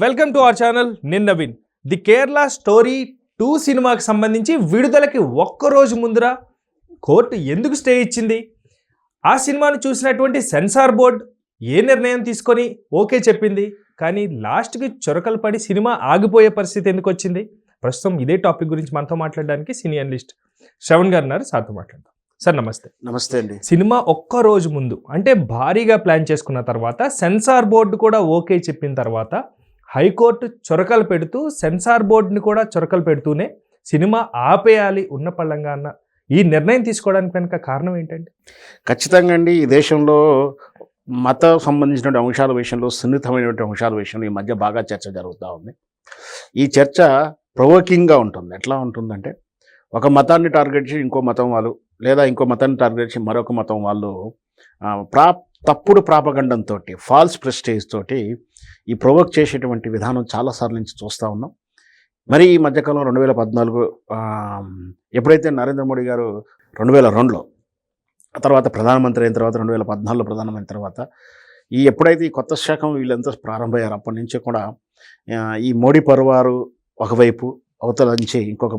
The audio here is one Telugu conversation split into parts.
Welcome to our channel. నేను నవీన్. ది కేరళ స్టోరీ 2 సినిమాకి సంబంధించి విడుదలకి ఒక్కరోజు ముందర కోర్టు ఎందుకు స్టే ఇచ్చింది, ఆ సినిమాను చూసినటువంటి సెన్సార్ బోర్డ్ ఏ నిర్ణయం తీసుకొని ఓకే చెప్పింది, కానీ లాస్ట్కి చొరకలు పడి సినిమా ఆగిపోయే పరిస్థితి ఎందుకు వచ్చింది, ప్రస్తుతం ఇదే టాపిక్ గురించి మనతో మాట్లాడడానికి సినీ అనలిస్ట్ శ్రవణ్ గారు ఉన్నారు. సార్తో మాట్లాడదాం. సార్ నమస్తే. నమస్తే అండి. సినిమా ఒక్క రోజు ముందు అంటే భారీగా ప్లాన్ చేసుకున్న తర్వాత సెన్సార్ బోర్డు కూడా ఓకే చెప్పిన తర్వాత హైకోర్టు చొరకలు పెడుతూ సెన్సార్ బోర్డుని కూడా చొరకలు పెడుతూనే సినిమా ఆపేయాలి ఉన్న పళ్ళంగా అన్న ఈ నిర్ణయం తీసుకోవడానికి కనుక కారణం ఏంటంటే? ఖచ్చితంగా అండి, ఈ దేశంలో మత సంబంధించిన అంశాల విషయంలో, సున్నితమైనటువంటి అంశాల విషయంలో ఈ మధ్య బాగా చర్చ జరుగుతూ ఉంది. ఈ చర్చ ప్రొవోకింగ్గా ఉంటుంది. ఎట్లా ఉంటుందంటే, ఒక మతాన్ని టార్గెట్ చేసి ఇంకో మతం వాళ్ళు, లేదా ఇంకో మతాన్ని టార్గెట్ చేసి మరొక మతం వాళ్ళు తప్పుడు ప్రాపగండంతో, ఫాల్స్ ప్రెస్టేజ్ తోటి ఈ ప్రొవోక్ చేసేటువంటి విధానం చాలాసార్లు నుంచి చూస్తూ ఉన్నాం. మరి ఈ మధ్యకాలం 2014 ఎప్పుడైతే నరేంద్ర మోడీ గారు 2002లో తర్వాత ప్రధానమంత్రి అయిన తర్వాత, 2014లో ప్రధానమైన తర్వాత ఎప్పుడైతే ఈ కొత్త శాఖం వీళ్ళంతా ప్రారంభమయ్యారు, అప్పటి నుంచి కూడా ఈ మోడీ పరివారు ఒకవైపు, అవతల నుంచి ఇంకొక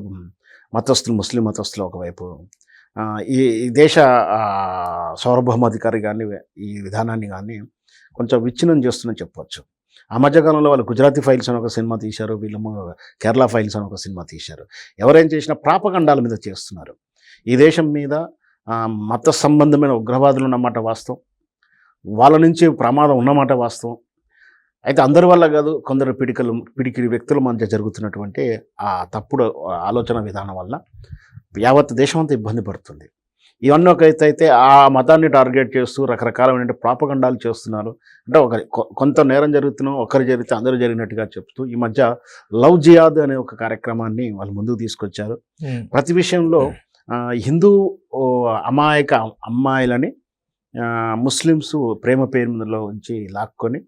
మతస్థులు, ముస్లిం మతస్థులు ఒకవైపు ఈ దేశ సార్వభౌమాధికారి కానీ ఈ విధానాన్ని కానీ కొంచెం విచ్ఛిన్నం చేస్తుందని చెప్పవచ్చు. ఆ మధ్యకాలంలో వాళ్ళు గుజరాతీ ఫైల్స్ అని ఒక సినిమా తీశారు, వీళ్ళేమో కేరళ ఫైల్స్ అని ఒక సినిమా తీశారు. ఎవరేం చేసినా ప్రాపగండాల మీద చేస్తున్నారు. ఈ దేశం మీద మత సంబంధమైన ఉగ్రవాదులు ఉన్నమాట వాస్తవం, వాళ్ళ నుంచి ప్రమాదం ఉన్నమాట వాస్తవం. అయితే అందరి వల్ల కాదు, కొందరు పిడికిడి వ్యక్తుల మధ్య జరుగుతున్నటువంటి ఆ తప్పుడు ఆలోచన విధానం వల్ల యావత్ దేశం అంతా ఇబ్బంది పడుతుంది. ఇవన్నీ ఒక అయితే ఆ మతాన్ని టార్గెట్ చేస్తూ రకరకాలైన ప్రాపగండాలు చేస్తున్నారు. అంటే కొంత నేరం జరుగుతున్నా ఒకరు జరిగితే అందరూ జరిగినట్టుగా చెప్తూ ఈ మధ్య లవ్ జిహాద్ అనే ఒక కార్యక్రమాన్ని వాళ్ళు ముందుకు తీసుకొచ్చారు. ప్రతి విషయంలో హిందూ అమాయక అమ్మాయిలని ముస్లిమ్స్ ప్రేమ పేరు మీదలో ఉంచి లాక్కొని,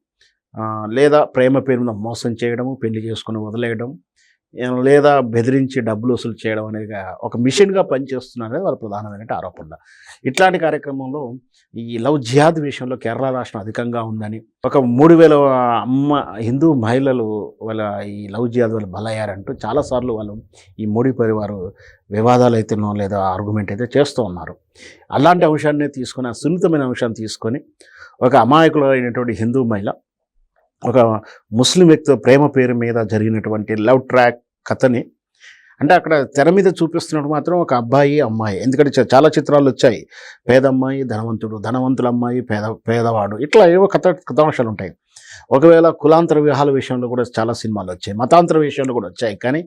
లేదా ప్రేమ పేరు మీద మోసం చేయడము, పెళ్లి చేసుకుని వదిలేయడం, లేదా బెదిరించి డబ్బులు వసూలు చేయడం అనేది ఒక మిషన్గా పనిచేస్తున్నారనేది వాళ్ళ ప్రధానమైన ఆరోపణ. ఇట్లాంటి కార్యక్రమంలో ఈ లవ్ జిహాద్ విషయంలో కేరళ రాష్ట్రం అధికంగా ఉందని, ఒక 3000 హిందూ మహిళలు వాళ్ళ ఈ లవ్ జిహాద్ వల్ల బలయ్యారంటూ చాలాసార్లు వాళ్ళు ఈ మోడీ పరివారు వివాదాలు అయితేనో లేదా ఆర్గ్యుమెంట్ అయితే చేస్తూ ఉన్నారు. అలాంటి అంశాన్ని తీసుకొని, ఆ సున్నితమైన అంశాన్ని తీసుకొని ఒక అమాయకులు అయినటువంటి హిందూ మహిళ ఒక ముస్లిం వ్యక్తి ప్రేమ పేరు మీద జరిగినటువంటి లవ్ ట్రాక్ కథని, అంటే అక్కడ తెర మీద చూపిస్తున్నట్టు మాత్రం ఒక అబ్బాయి అమ్మాయి, ఎందుకంటే చాలా చిత్రాలు వచ్చాయి, పేదమ్మాయి ధనవంతుడు, ధనవంతుల అమ్మాయి పేదవాడు, ఇట్లా ఏవో కథాంశాలు ఉంటాయి. ఒకవేళ కులాంతర వివాహాల విషయంలో కూడా చాలా సినిమాలు వచ్చాయి, మతాంతర విషయంలో కూడా వచ్చాయి. కానీ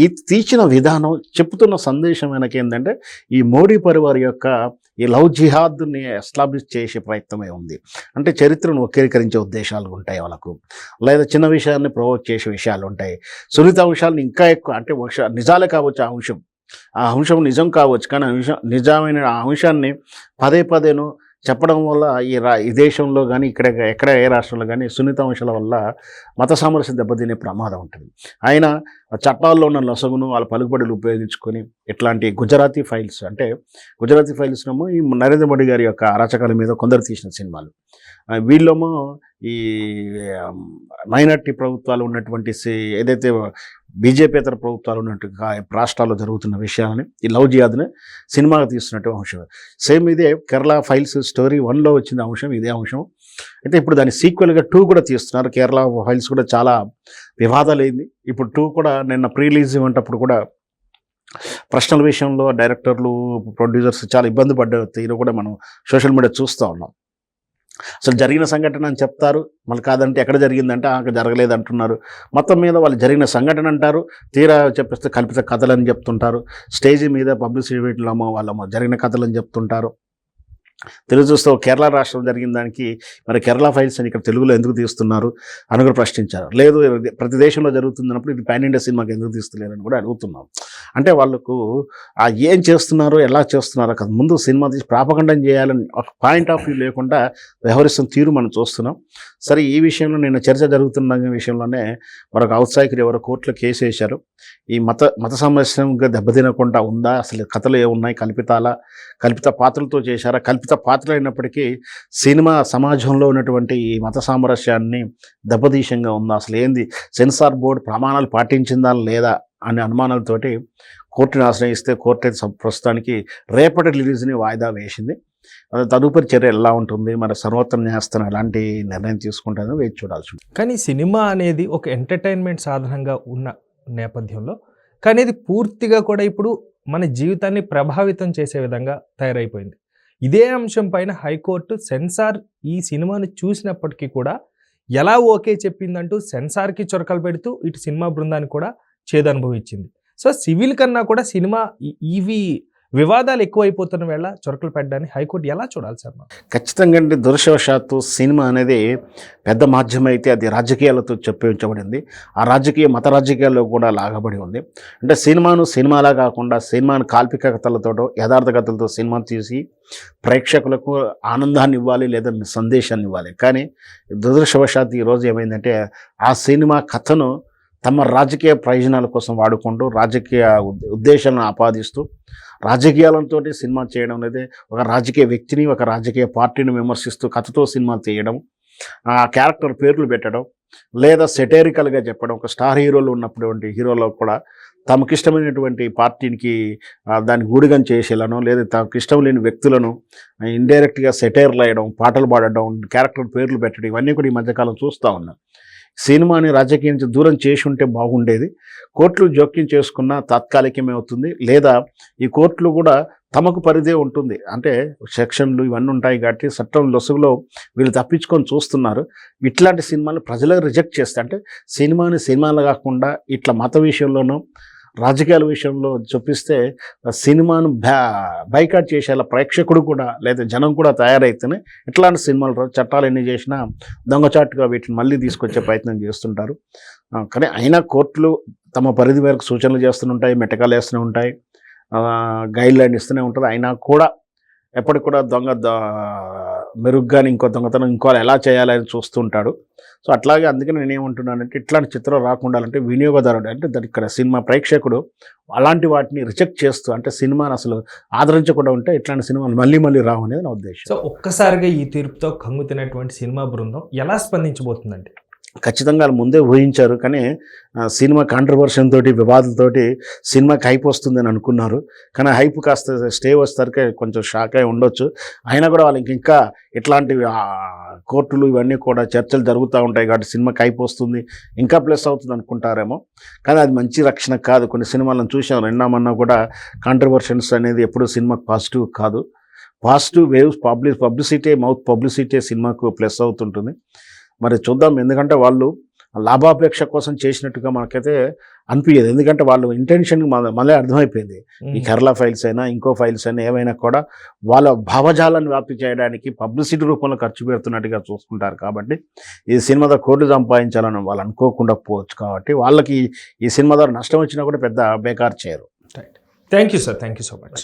ఈ తీర్చిన విధానం చెప్తున్న సందేశం వెనక ఏంటంటే, ఈ మోడీ పరివార్ యొక్క ఈ లవ్ జిహాద్ని ఎస్టాబ్లిష్ చేసే ప్రయత్నమే ఉంది. అంటే చరిత్రను వక్రీకరించే ఉద్దేశాలు ఉంటాయి వాళ్ళకు, లేదా చిన్న విషయాన్ని ప్రొవోక్ చేసే విషయాలు ఉంటాయి. సున్నిత అంశాలను ఇంకా ఎక్కువ, అంటే నిజాలే కావచ్చు, ఆ అంశం నిజం కావచ్చు, కానీ నిజమైన ఆ అంశాన్ని పదే పదేను చెప్పడం వల్ల ఈ దేశంలో కానీ ఎక్కడ ఏ రాష్ట్రంలో కానీ సున్నిత అంశాల వల్ల మత సామరస్యం దెబ్బతినే ప్రమాదం ఉంటుంది. ఆయన చట్టాల్లో ఉన్న లొసగును వాళ్ళ పలుకుబడులు ఉపయోగించుకొని ఇట్లాంటి గుజరాతీ ఫైల్స్నేమో ఈ నరేంద్ర మోడీ గారి యొక్క అరాచకాల మీద కొందరు తీసిన సినిమాలు, వీళ్ళేమో ఈ మైనార్టీ ప్రభుత్వాలు ఉన్నటువంటి ఏదైతే బీజేపీతర ప్రభుత్వాలు ఉన్నట్టు రాష్ట్రాల్లో జరుగుతున్న విషయాలని ఈ లవ్ జిహాద్ని సినిమాగా తీస్తున్నట్టు అంశం. సేమ్ ఇదే కేరళ ఫైల్స్ స్టోరీ 1లో వచ్చిన అంశం ఇదే అంశం. అయితే ఇప్పుడు దాని సీక్వెల్గా 2 కూడా తీస్తున్నారు. కేరళ ఫైల్స్ కూడా చాలా వివాదాలు అయింది. ఇప్పుడు 2 కూడా నిన్న ప్రీలీజ్ ఇవ్వటప్పుడు కూడా ప్రశ్నల విషయంలో డైరెక్టర్లు, ప్రొడ్యూసర్స్ చాలా ఇబ్బంది పడ్డ తీరు కూడా మనం సోషల్ మీడియా చూస్తూ ఉన్నాం. అసలు జరిగిన సంఘటన అని చెప్తారు, మళ్ళీ కాదంటే ఎక్కడ జరిగిందంటే అక్కడ జరగలేదు అంటున్నారు. మొత్తం మీద వాళ్ళు జరిగిన సంఘటన అంటారు, తీరా చెప్పేస్తే కల్పిత కథలని చెప్తుంటారు. స్టేజ్ మీద పబ్లిసిటీ వీటిలో వాళ్ళ జరిగిన కథలని చెప్తుంటారు. తెలుగు చూస్తే కేరళ రాష్ట్రం జరిగిన దానికి మరి కేరళ ఫైల్స్ అని ఇక్కడ తెలుగులో ఎందుకు తీస్తున్నారు అని కూడా ప్రశ్నించారు. లేదు, ప్రతి దేశంలో జరుగుతున్నప్పుడు ఇది పాన్ ఇండియా సినిమాకి ఎందుకు తీస్తలేరని కూడా అడుగుతున్నాం. అంటే వాళ్ళకు ఏం చేస్తున్నారో, ఎలా చేస్తున్నారో కదా, ముందు సినిమా తీసి ప్రాపగండం చేయాలని ఒక పాయింట్ ఆఫ్ వ్యూ లేకుండా వ్యవహరిస్తున్న తీరు మనం చూస్తున్నాం. సరే, ఈ విషయంలో నిన్న చర్చ జరుగుతున్న విషయంలోనే మరొక ఔత్సాహికుడు ఎవరో కోర్టులో కేసు వేశారు. ఈ మత సమస్యగా దెబ్బతినకుండా ఉందా, అసలు కథలు ఏమున్నాయి, కల్పిత పాత్రలతో చేశారా, కల్పిత పాత్ర అయినప్పటికీ సినిమా సమాజంలో ఉన్నటువంటి ఈ మత సామరస్యాన్ని దెబ్బతీశంగా ఉందా, అసలు ఏంది సెన్సార్ బోర్డు ప్రమాణాలు పాటించిందా లేదా అనే అనుమానాలతోటి కోర్టుని ఆశ్రయిస్తే కోర్టు అయితే ప్రస్తుతానికి రేపటి రిలీజ్ని వాయిదా వేసింది. తదుపరి చర్య ఎలా ఉంటుంది, మరి సర్వోత్తర న్యాయస్థానం ఎలాంటి నిర్ణయం తీసుకుంటుందో వేచి చూడాల్సి ఉంటుంది. కానీ సినిమా అనేది ఒక ఎంటర్టైన్మెంట్ సాధనంగా ఉన్న నేపథ్యంలో కానీ ఇది పూర్తిగా కూడా ఇప్పుడు మన జీవితాన్ని ప్రభావితం చేసే విధంగా తయారైపోయింది. ఇదే అంశం పైన హైకోర్టు సెన్సార్ ఈ సినిమాను చూసినప్పటికీ కూడా ఎలా ఓకే చెప్పిందంటూ సెన్సార్కి చొరకలు పెడుతూ ఇటు సినిమా బృందానికి కూడా చేదనుభవించింది. సో సివిల్ కన్నా కూడా సినిమా ఇవి వివాదాలు ఎక్కువైపోతున్న వేళ చొరకలు పెట్టడాన్ని హైకోర్టు ఎలా చూడాలి సార్? ఖచ్చితంగా అండి. దురదృష్టవశాత్తు సినిమా అనేది పెద్ద మాధ్యమం అయితే అది రాజకీయాలతో చెప్పించబడింది. ఆ మత రాజకీయాల్లో కూడా లాగబడి ఉంది. అంటే సినిమాను సినిమాలా కాకుండా సినిమాను కాల్పిక కథలతోటో యథార్థ కథలతో సినిమా తీసి ప్రేక్షకులకు ఆనందాన్ని ఇవ్వాలి లేదా సందేశాన్ని ఇవ్వాలి. కానీ దురదృష్టవశాత్తు ఈరోజు ఏమైందంటే ఆ సినిమా కథను తమ రాజకీయ ప్రయోజనాల కోసం వాడుకుంటూ రాజకీయ ఉద్దేశాలను ఆపాదిస్తూ రాజకీయాలతో సినిమా చేయడం అనేది ఒక రాజకీయ వ్యక్తిని ఒక రాజకీయ పార్టీని విమర్శిస్తూ కథతో సినిమా తీయడం, ఆ క్యారెక్టర్ పేర్లు పెట్టడం లేదా సెటైరికల్గా చెప్పడం. ఒక స్టార్ హీరోలు ఉన్నటువంటి హీరోలో కూడా తమకిష్టమైనటువంటి పార్టీకి దాన్ని గూడిగం చేసేలానో లేదా తమకు ఇష్టం లేని వ్యక్తులను ఇండైరెక్ట్గా సెటైర్లు వేయడం, పాటలు పాడడం, క్యారెక్టర్ పేర్లు పెట్టడం ఇవన్నీ కూడా ఈ మధ్యకాలం చూస్తూ ఉన్నాం. సినిమాని రాజకీయం నుంచి దూరం చేసి ఉంటే బాగుండేది. కోర్టులు జోక్యం చేసుకున్న తాత్కాలికమే అవుతుంది, లేదా ఈ కోర్టులు కూడా తమకు పరిధే ఉంటుంది. అంటే సెక్షన్లు ఇవన్నీ ఉంటాయి కాబట్టి చట్టం లొసుగులో వీళ్ళు తప్పించుకొని చూస్తున్నారు. ఇట్లాంటి సినిమాలు ప్రజలకు రిజెక్ట్ చేస్తే అంటే సినిమాని సినిమాలు కాకుండా ఇట్లా మత విషయంలోనూ రాజకీయాల విషయంలో చూపిస్తే సినిమాను బైకాట్ చేసేలా ప్రేక్షకుడు కూడా లేదా జనం కూడా తయారైతేనే ఇట్లాంటి సినిమాలు చట్టాలు ఎన్ని చేసినా దొంగచాటుగా వీటిని మళ్ళీ తీసుకొచ్చే ప్రయత్నం చేస్తుంటారు. కానీ అయినా కోర్టులు తమ పరిధి మేరకు సూచనలు చేస్తుంటాయి, మెటకాలు వేస్తూనే ఉంటాయి, గైడ్ లైన్ ఇస్తూనే ఉంటుంది. అయినా కూడా ఎప్పటికి కూడా మెరుగ్గాని ఇంకో దొంగతనం ఇంకో ఎలా చేయాలని చూస్తుంటాడు. సో అట్లాగే అందుకని నేనేమంటున్నానంటే ఇట్లాంటి చిత్రం రాకుండా అంటే వినియోగదారుడు అంటే దాని ఇక్కడ సినిమా ప్రేక్షకుడు అలాంటి వాటిని రిజెక్ట్ చేస్తూ అంటే సినిమాని అసలు ఆదరించకుండా ఉంటే ఇట్లాంటి సినిమాలు మళ్ళీ మళ్ళీ రావు అనేది నా ఉద్దేశం. సో ఒక్కసారిగా ఈ తీర్పుతో కంగు తినటువంటి సినిమా బృందం ఎలా స్పందించబోతుందండి? ఖచ్చితంగా వాళ్ళు ముందే ఊహించారు. కానీ సినిమా కాంట్రవర్షన్ తోటి వివాదంతోటి సినిమాకి హైప్ వస్తుందని అనుకున్నారు. కానీ హైప్ కాస్త స్టే వచ్చేసరికి కొంచెం షాక్ అయి ఉండొచ్చు. అయినా కూడా వాళ్ళకి ఇంకా ఇట్లాంటి కోర్టులు ఇవన్నీ కూడా చర్చలు జరుగుతూ ఉంటాయి కాబట్టి సినిమాకి హైప్ వస్తుంది, ఇంకా ప్లస్ అవుతుంది అనుకుంటారేమో. కానీ అది మంచి రక్షణ కాదు. కొన్ని సినిమాలను చూసాం నిన్నమన్నా కూడా కాంట్రవర్షన్స్ అనేది ఎప్పుడు సినిమాకి పాజిటివ్ కాదు. Positive waves publicity mouth publicity సినిమాకు ప్లస్ అవుతుంటుంది. మరి చూద్దాం. ఎందుకంటే వాళ్ళు లాభాపేక్ష కోసం చేసినట్టుగా మనకైతే అనిపించదు. ఎందుకంటే వాళ్ళు ఇంటెన్షన్ మళ్ళీ అర్థమైపోయింది. ఈ కేరళ ఫైల్స్ అయినా ఇంకో ఫైల్స్ అయినా ఏమైనా కూడా వాళ్ళ భావజాలాన్ని వ్యాప్తి చేయడానికి పబ్లిసిటీ రూపంలో ఖర్చు పెడుతున్నట్టుగా చూసుకుంటారు. కాబట్టి ఈ సినిమా ద్వారా కోట్లు సంపాదించాలని వాళ్ళు అనుకోకుండా పోవచ్చు. కాబట్టి వాళ్ళకి ఈ సినిమా ద్వారా నష్టం వచ్చినా కూడా పెద్ద బేకార్ చేయరు. Thank you sir, thank you so much.